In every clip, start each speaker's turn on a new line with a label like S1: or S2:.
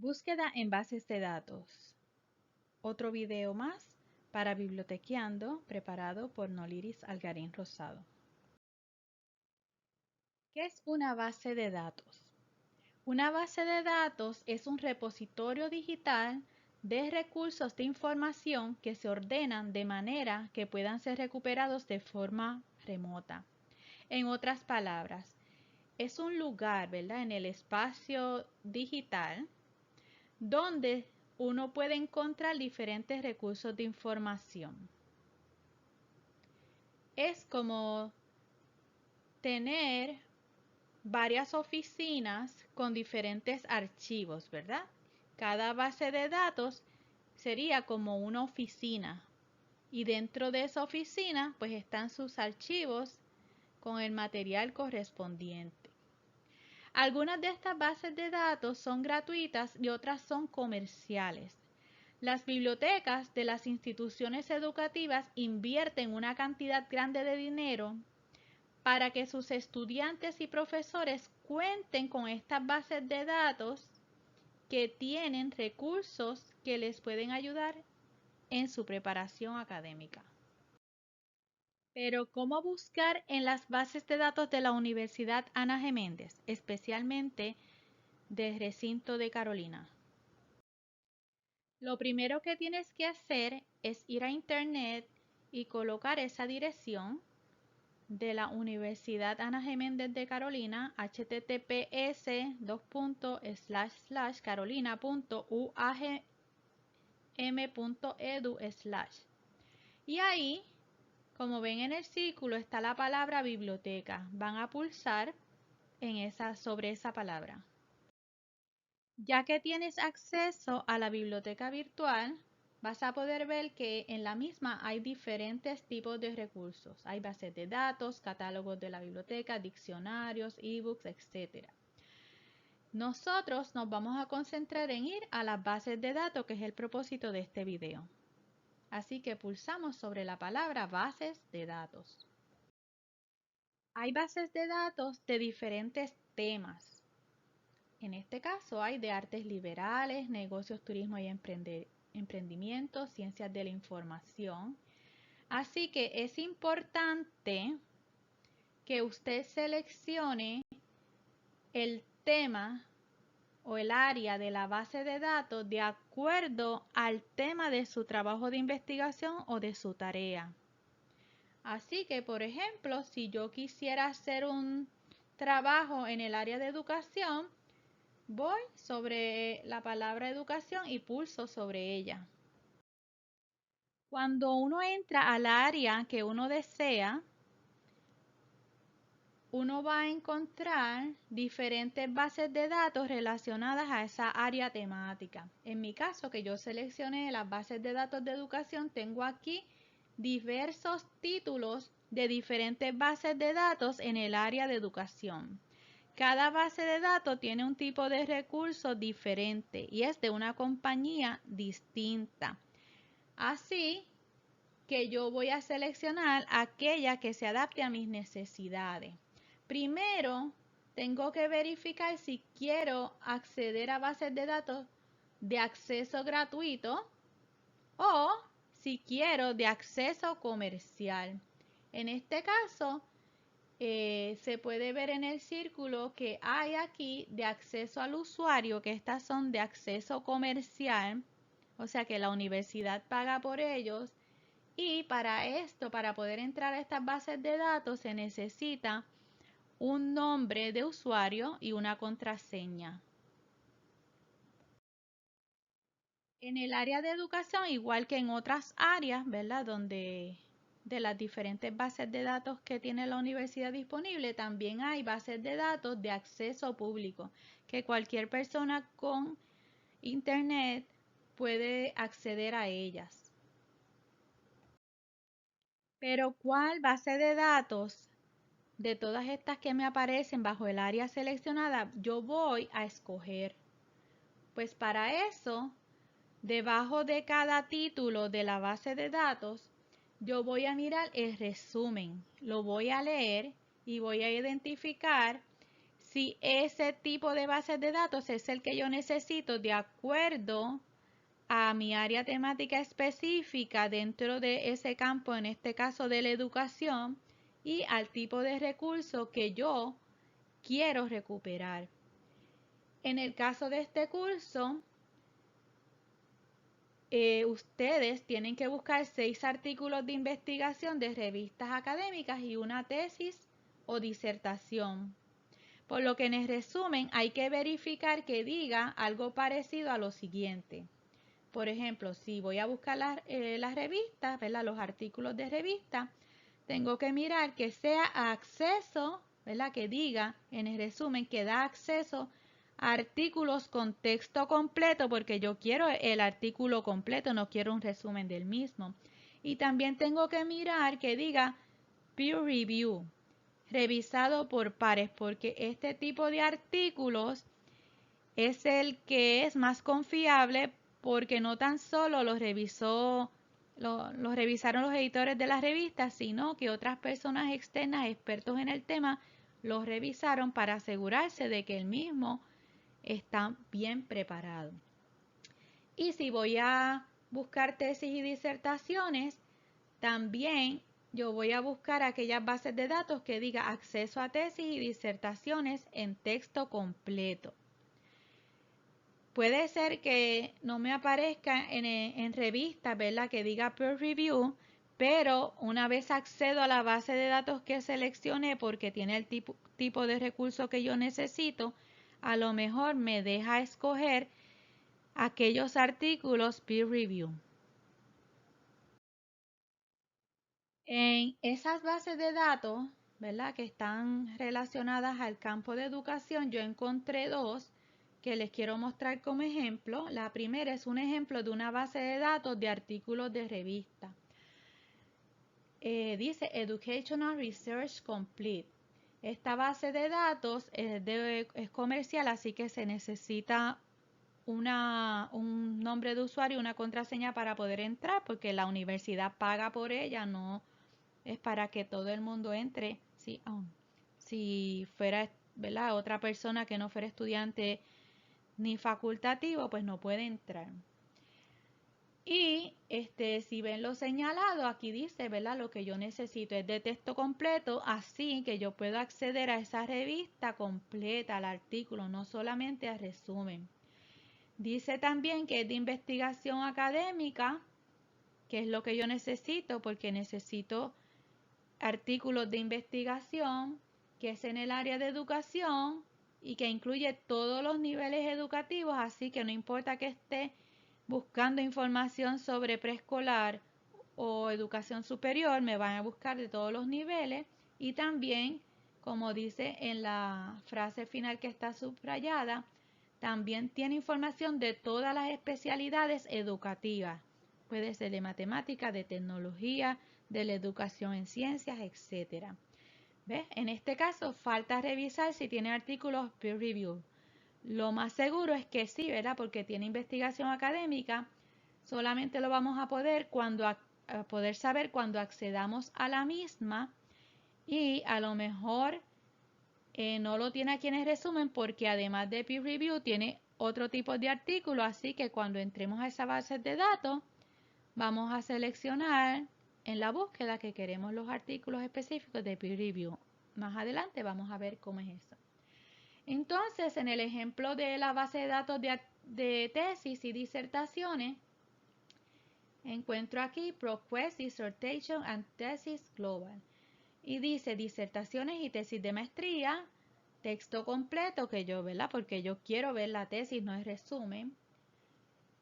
S1: Búsqueda en bases de datos. Otro video más para Bibliotequeando, preparado por Noliris Algarín Rosado. ¿Qué es una base de datos? Una base de datos es un repositorio digital de recursos de información que se ordenan de manera que puedan ser recuperados de forma remota. En otras palabras, es un lugar, ¿verdad?, en el espacio digital donde uno puede encontrar diferentes recursos de información. Es como tener varias oficinas con diferentes archivos, ¿verdad? Cada base de datos sería como una oficina y dentro de esa oficina pues están sus archivos con el material correspondiente. Algunas de estas bases de datos son gratuitas y otras son comerciales. Las bibliotecas de las instituciones educativas invierten una cantidad grande de dinero para que sus estudiantes y profesores cuenten con estas bases de datos que tienen recursos que les pueden ayudar en su preparación académica. Pero, ¿cómo buscar en las bases de datos de la Universidad Ana G. Méndez, especialmente del recinto de Carolina? Lo primero que tienes que hacer es ir a internet y colocar esa dirección de la Universidad Ana G. Méndez de Carolina, https://carolina.uagm.edu/ y ahí, como ven en el círculo, está la palabra biblioteca. Van a pulsar sobre esa palabra. Ya que tienes acceso a la biblioteca virtual, vas a poder ver que en la misma hay diferentes tipos de recursos. Hay bases de datos, catálogos de la biblioteca, diccionarios, ebooks, etc. Nosotros nos vamos a concentrar en ir a las bases de datos, que es el propósito de este video. Así que pulsamos sobre la palabra bases de datos. Hay bases de datos de diferentes temas. En este caso hay de artes liberales, negocios, turismo y emprendimiento, ciencias de la información. Así que es importante que usted seleccione el tema o el área de la base de datos de acuerdo al tema de su trabajo de investigación o de su tarea. Así que, por ejemplo, si yo quisiera hacer un trabajo en el área de educación, voy sobre la palabra educación y pulso sobre ella. Cuando uno entra al área que uno desea, uno va a encontrar diferentes bases de datos relacionadas a esa área temática. En mi caso, que yo seleccioné las bases de datos de educación, tengo aquí diversos títulos de diferentes bases de datos en el área de educación. Cada base de datos tiene un tipo de recurso diferente y es de una compañía distinta. Así que yo voy a seleccionar aquella que se adapte a mis necesidades. Primero, tengo que verificar si quiero acceder a bases de datos de acceso gratuito o si quiero de acceso comercial. En este caso, se puede ver en el círculo que hay aquí de acceso al usuario, que estas son de acceso comercial, o sea que la universidad paga por ellos. Y para esto, para poder entrar a estas bases de datos, se necesita un nombre de usuario y una contraseña. En el área de educación, igual que en otras áreas, ¿verdad?, donde de las diferentes bases de datos que tiene la universidad disponible, también hay bases de datos de acceso público, que cualquier persona con internet puede acceder a ellas. Pero ¿cuál base de datos de todas estas que me aparecen bajo el área seleccionada yo voy a escoger? Pues para eso, debajo de cada título de la base de datos, yo voy a mirar el resumen, lo voy a leer y voy a identificar si ese tipo de bases de datos es el que yo necesito de acuerdo a mi área temática específica dentro de ese campo, en este caso de la educación, y al tipo de recurso que yo quiero recuperar. En el caso de este curso, ustedes tienen que buscar 6 artículos de investigación de revistas académicas y una tesis o disertación. Por lo que en el resumen hay que verificar que diga algo parecido a lo siguiente. Por ejemplo, si voy a buscar las revistas, ¿verdad? Los artículos de revista, tengo que mirar que sea acceso, ¿verdad? Que diga en el resumen que da acceso a artículos con texto completo, porque yo quiero el artículo completo, no quiero un resumen del mismo. Y también tengo que mirar que diga peer review, revisado por pares, porque este tipo de artículos es el que es más confiable porque no tan solo los revisaron los editores de las revistas, sino que otras personas externas, expertos en el tema, los revisaron para asegurarse de que el mismo está bien preparado. Y si voy a buscar tesis y disertaciones, también yo voy a buscar aquellas bases de datos que diga acceso a tesis y disertaciones en texto completo. Puede ser que no me aparezca en revistas, ¿verdad? Que diga peer review, pero una vez accedo a la base de datos que seleccioné porque tiene el tipo de recurso que yo necesito, a lo mejor me deja escoger aquellos artículos peer review. En esas bases de datos, ¿verdad? Que están relacionadas al campo de educación, yo encontré 2 que les quiero mostrar como ejemplo. La primera es un ejemplo de una base de datos de artículos de revista. Dice Educational Research Complete. Esta base de datos es comercial, así que se necesita un nombre de usuario y una contraseña para poder entrar, porque la universidad paga por ella, no es para que todo el mundo entre. Si fuera, ¿verdad?, otra persona que no fuera estudiante ni facultativo, pues no puede entrar. Y si ven lo señalado, aquí dice, ¿verdad? Lo que yo necesito es de texto completo, así que yo puedo acceder a esa revista completa, al artículo, no solamente al resumen. Dice también que es de investigación académica, que es lo que yo necesito, porque necesito artículos de investigación, que es en el área de educación y que incluye todos los niveles educativos, así que no importa que esté buscando información sobre preescolar o educación superior, me van a buscar de todos los niveles y también, como dice en la frase final que está subrayada, también tiene información de todas las especialidades educativas. Puede ser de matemática, de tecnología, de la educación en ciencias, etc. ¿Ves? En este caso falta revisar si tiene artículos peer review. Lo más seguro es que sí, ¿verdad? Porque tiene investigación académica. Solamente lo vamos a poder saber cuando accedamos a la misma y a lo mejor no lo tiene aquí en el resumen porque además de peer review tiene otro tipo de artículo, así que cuando entremos a esa base de datos vamos a seleccionar en la búsqueda que queremos los artículos específicos de peer review. Más adelante vamos a ver cómo es eso. Entonces, en el ejemplo de la base de datos de tesis y disertaciones, encuentro aquí ProQuest Dissertation and Thesis Global. Y dice disertaciones y tesis de maestría, texto completo que yo, ¿verdad? Porque yo quiero ver la tesis, no es resumen.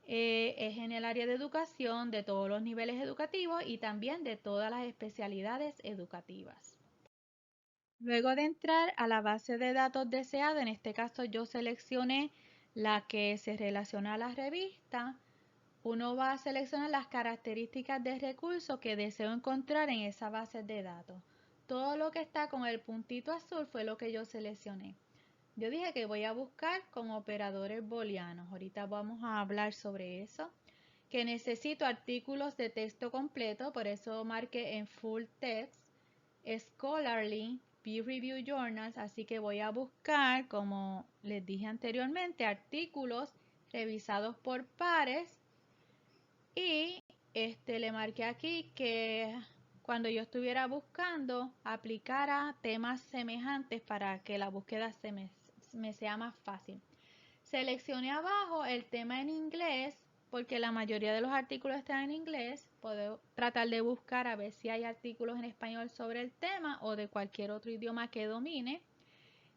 S1: Es en el área de educación, de todos los niveles educativos y también de todas las especialidades educativas. Luego de entrar a la base de datos deseada, en este caso yo seleccioné la que se relaciona a la revista. Uno va a seleccionar las características de recursos que deseo encontrar en esa base de datos. Todo lo que está con el puntito azul fue lo que yo seleccioné. Yo dije que voy a buscar con operadores booleanos. Ahorita vamos a hablar sobre eso. Que necesito artículos de texto completo, por eso marqué en full text, scholarly, peer review journals, así que voy a buscar, como les dije anteriormente, artículos revisados por pares y le marqué aquí que cuando yo estuviera buscando aplicara temas semejantes para que la búsqueda me sea más fácil. Seleccioné abajo el tema en inglés porque la mayoría de los artículos están en inglés. Puedo tratar de buscar a ver si hay artículos en español sobre el tema o de cualquier otro idioma que domine.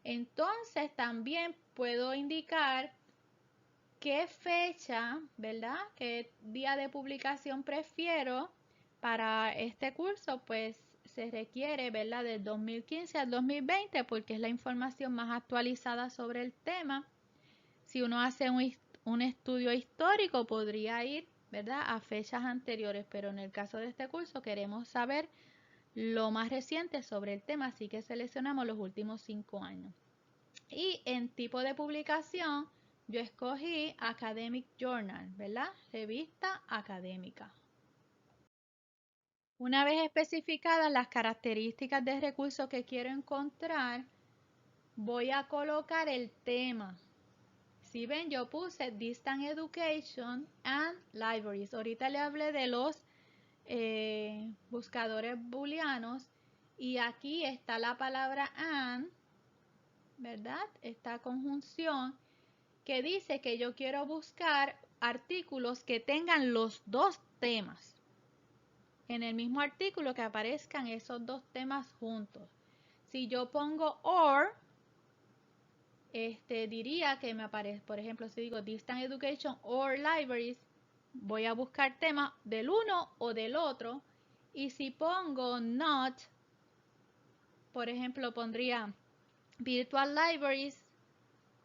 S1: Entonces también puedo indicar qué fecha, ¿verdad? ¿Qué día de publicación prefiero para este curso? Pues se requiere, ¿verdad? Del 2015 al 2020 porque es la información más actualizada sobre el tema. Si uno hace un estudio histórico, podría ir, ¿verdad?, a fechas anteriores, pero en el caso de este curso queremos saber lo más reciente sobre el tema, así que seleccionamos los últimos 5 años. Y en tipo de publicación, yo escogí Academic Journal, ¿verdad? Revista académica. Una vez especificadas las características del recurso que quiero encontrar, voy a colocar el tema. Si ven, yo puse Distance Education and Libraries. Ahorita le hablé de los buscadores booleanos y aquí está la palabra and, ¿verdad? Esta conjunción que dice que yo quiero buscar artículos que tengan los dos temas. En el mismo artículo que aparezcan esos dos temas juntos. Si yo pongo or, diría que me aparece, por ejemplo, si digo Distance Education or Libraries, voy a buscar temas del uno o del otro. Y si pongo not, por ejemplo, pondría Virtual Libraries,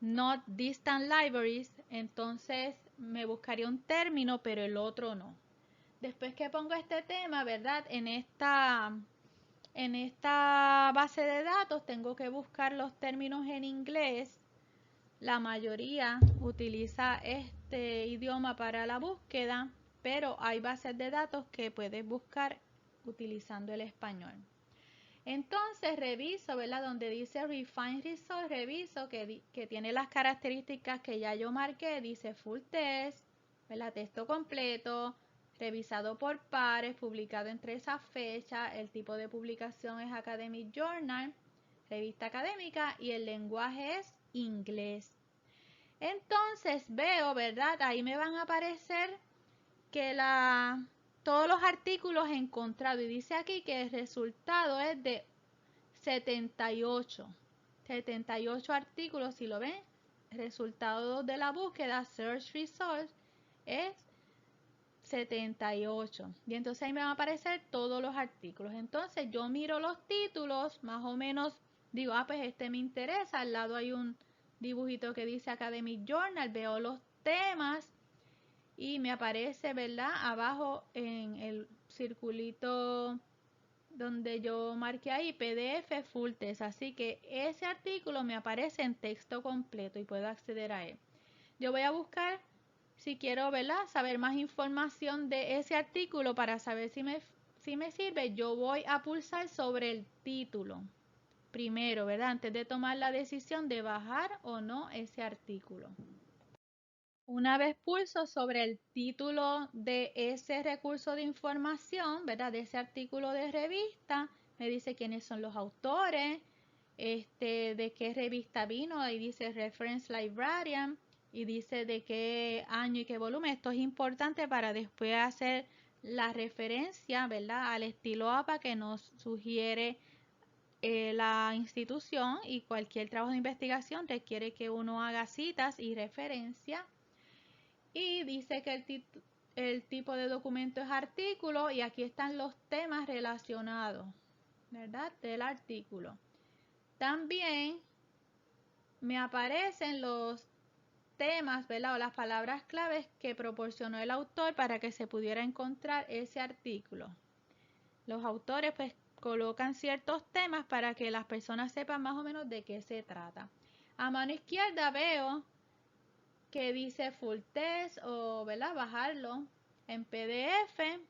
S1: not Distant Libraries, entonces me buscaría un término, pero el otro no. Después que pongo este tema, ¿verdad? En esta base de datos tengo que buscar los términos en inglés. La mayoría utiliza este idioma para la búsqueda, pero hay bases de datos que puedes buscar utilizando el español. Entonces reviso, ¿verdad? Donde dice Refine Result, reviso que tiene las características que ya yo marqué. Dice Full Text, ¿verdad? Texto completo, revisado por pares, publicado entre esas fechas. El tipo de publicación es Academic Journal, revista académica, y el lenguaje es inglés. Entonces veo, ¿verdad? Ahí me van a aparecer que todos los artículos encontrados, y dice aquí que el resultado es de 78 artículos. Si lo ven, el resultado de la búsqueda Search Results es 78, y entonces ahí me van a aparecer todos los artículos. Entonces yo miro los títulos, más o menos digo, pues este me interesa. Al lado hay un dibujito que dice Academic Journal, veo los temas y me aparece, ¿verdad?, abajo en el circulito donde yo marqué ahí PDF Full Text, así que ese artículo me aparece en texto completo y puedo acceder a él. Yo voy a buscar, si quiero, ¿verdad?, saber más información de ese artículo para saber si me sirve. Yo voy a pulsar sobre el título primero, ¿verdad?, antes de tomar la decisión de bajar o no ese artículo. Una vez pulso sobre el título de ese recurso de información, ¿verdad?, de ese artículo de revista, me dice quiénes son los autores, de qué revista vino, ahí dice Reference Librarian, y dice de qué año y qué volumen. Esto es importante para después hacer la referencia, ¿verdad?, al estilo APA que nos sugiere la institución, y cualquier trabajo de investigación requiere que uno haga citas y referencias. Y dice que el tipo de documento es artículo, y aquí están los temas relacionados, ¿verdad?, del artículo. También me aparecen los temas, ¿verdad?, o las palabras claves que proporcionó el autor para que se pudiera encontrar ese artículo. Los autores pues colocan ciertos temas para que las personas sepan más o menos de qué se trata. A mano izquierda veo que dice Full Text o, ¿verdad?, bajarlo en PDF,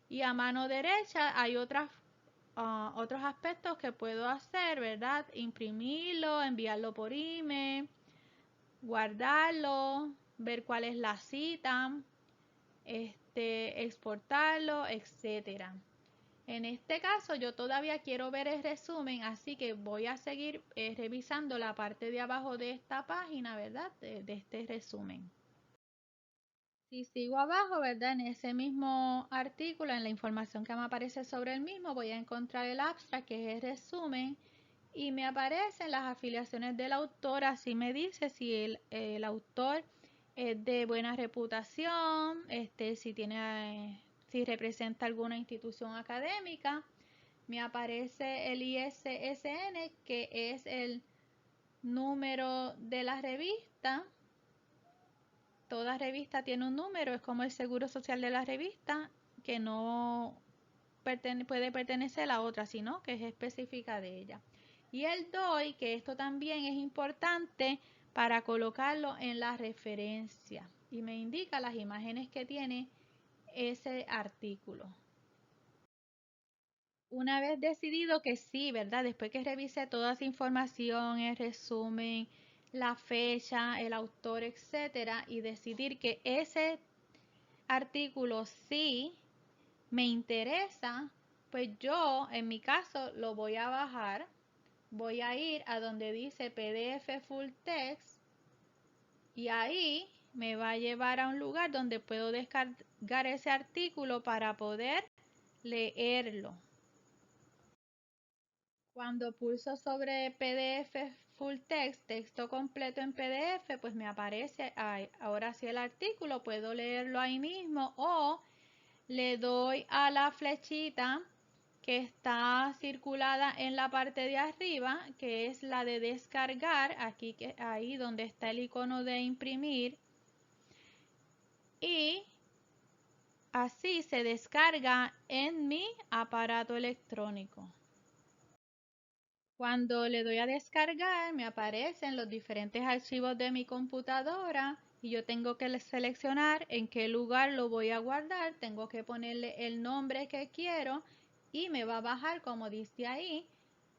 S1: y a mano derecha hay otras otros aspectos que puedo hacer, ¿verdad? Imprimirlo, enviarlo por email, guardarlo, ver cuál es la cita, exportarlo, etcétera. En este caso yo todavía quiero ver el resumen, así que voy a seguir revisando la parte de abajo de esta página, ¿verdad? De este resumen. Si sigo abajo, ¿verdad? En ese mismo artículo, en la información que me aparece sobre el mismo, voy a encontrar el abstract, que es el resumen, y me aparecen las afiliaciones del autor, así me dice si el autor es de buena reputación, si representa alguna institución académica. Me aparece el ISSN, que es el número de la revista. Toda revista tiene un número, es como el seguro social de la revista, que no puede pertenecer a otra, sino que es específica de ella. Y el DOI, que esto también es importante para colocarlo en la referencia y me indica las imágenes que tiene ese artículo. Una vez decidido que sí, ¿verdad? Después que revisé toda esa información, el resumen, la fecha, el autor, etcétera, y decidir que ese artículo sí me interesa, pues yo en mi caso lo voy a bajar, voy a ir a donde dice PDF Full Text y ahí me va a llevar a un lugar donde puedo descargar ese artículo para poder leerlo. Cuando pulso sobre PDF Full Text, texto completo en PDF, pues me aparece ahora sí el artículo, puedo leerlo ahí mismo o le doy a la flechita que está circulada en la parte de arriba, que es la de descargar, ahí donde está el icono de imprimir, y así se descarga en mi aparato electrónico. Cuando le doy a descargar, me aparecen los diferentes archivos de mi computadora y yo tengo que seleccionar en qué lugar lo voy a guardar, tengo que ponerle el nombre que quiero y me va a bajar, como dice ahí,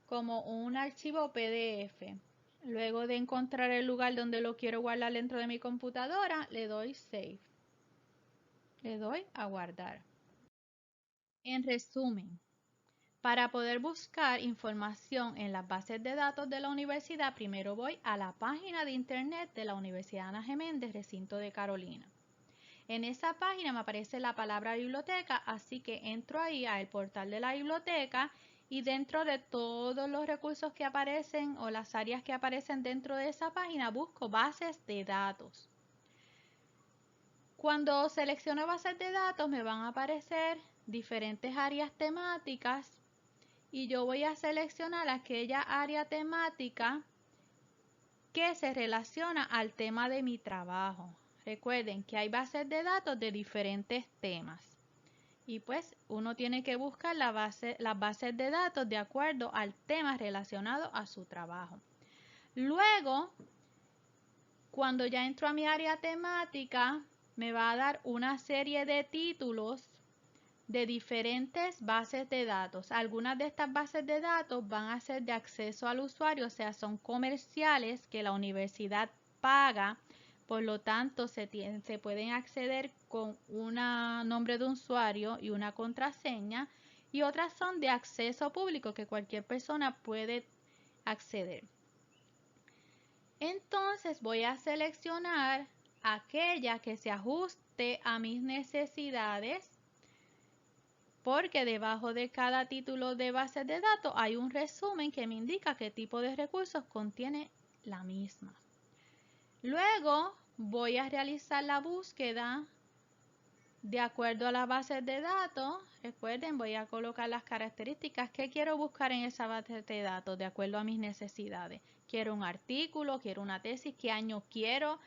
S1: como un archivo PDF. Luego de encontrar el lugar donde lo quiero guardar dentro de mi computadora, le doy Save. Le doy a guardar. En resumen, para poder buscar información en las bases de datos de la universidad, primero voy a la página de internet de la Universidad Ana G. Méndez, recinto de Carolina. En esa página me aparece la palabra biblioteca, así que entro ahí al portal de la biblioteca y dentro de todos los recursos que aparecen o las áreas que aparecen dentro de esa página busco bases de datos. Cuando selecciono bases de datos me van a aparecer diferentes áreas temáticas y yo voy a seleccionar aquella área temática que se relaciona al tema de mi trabajo. Recuerden que hay bases de datos de diferentes temas y pues uno tiene que buscar las bases de datos de acuerdo al tema relacionado a su trabajo. Luego, cuando ya entro a mi área temática, me va a dar una serie de títulos de diferentes bases de datos. Algunas de estas bases de datos van a ser de acceso al usuario, o sea, son comerciales que la universidad paga, por lo tanto se pueden acceder con un nombre de usuario y una contraseña, y otras son de acceso público que cualquier persona puede acceder. Entonces voy a seleccionar aquella que se ajuste a mis necesidades, porque debajo de cada título de base de datos hay un resumen que me indica qué tipo de recursos contiene la misma. Luego voy a realizar la búsqueda de acuerdo a la base de datos. Recuerden, voy a colocar las características que quiero buscar en esa base de datos de acuerdo a mis necesidades. Quiero un artículo, quiero una tesis, qué año quiero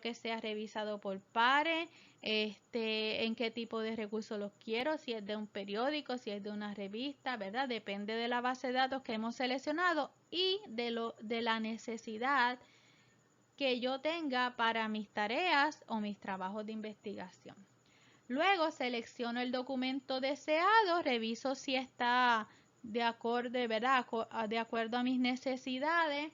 S1: que sea revisado por pares, en qué tipo de recursos los quiero, si es de un periódico, si es de una revista, ¿verdad? Depende de la base de datos que hemos seleccionado y de la necesidad que yo tenga para mis tareas o mis trabajos de investigación. Luego selecciono el documento deseado, reviso si está ¿verdad? De acuerdo a mis necesidades.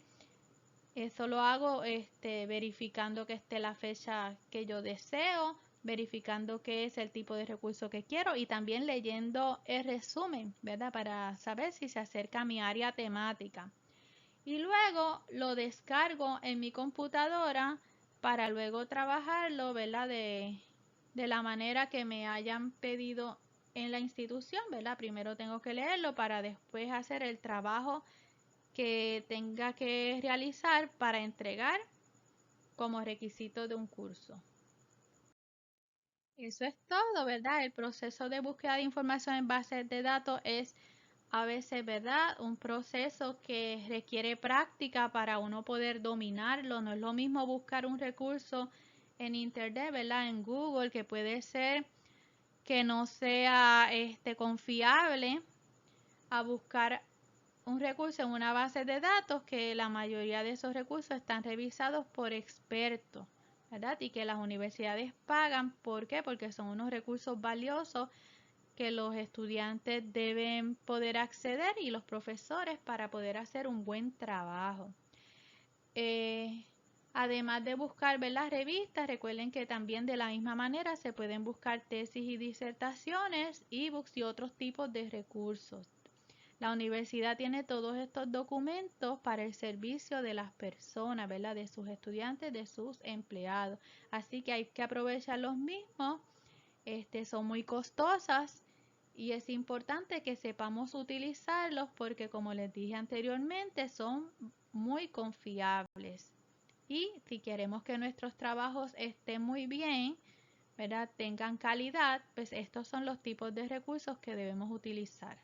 S1: Eso lo hago verificando que esté la fecha que yo deseo, verificando qué es el tipo de recurso que quiero y también leyendo el resumen, ¿verdad? Para saber si se acerca a mi área temática. Y luego lo descargo en mi computadora para luego trabajarlo, ¿verdad? De la manera que me hayan pedido en la institución, ¿verdad? Primero tengo que leerlo para después hacer el trabajo que tenga que realizar para entregar como requisito de un curso. Eso es todo, ¿verdad? El proceso de búsqueda de información en bases de datos es a veces, ¿verdad? Un proceso que requiere práctica para uno poder dominarlo. No es lo mismo buscar un recurso en internet, ¿verdad? En Google, que puede ser que no sea confiable, a buscar un recurso en una base de datos que la mayoría de esos recursos están revisados por expertos, ¿verdad? Y que las universidades pagan. ¿Por qué? Porque son unos recursos valiosos que los estudiantes deben poder acceder y los profesores para poder hacer un buen trabajo. Además de buscar las revistas, recuerden que también de la misma manera se pueden buscar tesis y disertaciones, ebooks y otros tipos de recursos. La universidad tiene todos estos documentos para el servicio de las personas, ¿verdad? De sus estudiantes, de sus empleados. Así que hay que aprovechar los mismos. Son muy costosas y es importante que sepamos utilizarlos porque, como les dije anteriormente, son muy confiables. Y si queremos que nuestros trabajos estén muy bien, ¿verdad? Tengan calidad, pues estos son los tipos de recursos que debemos utilizar.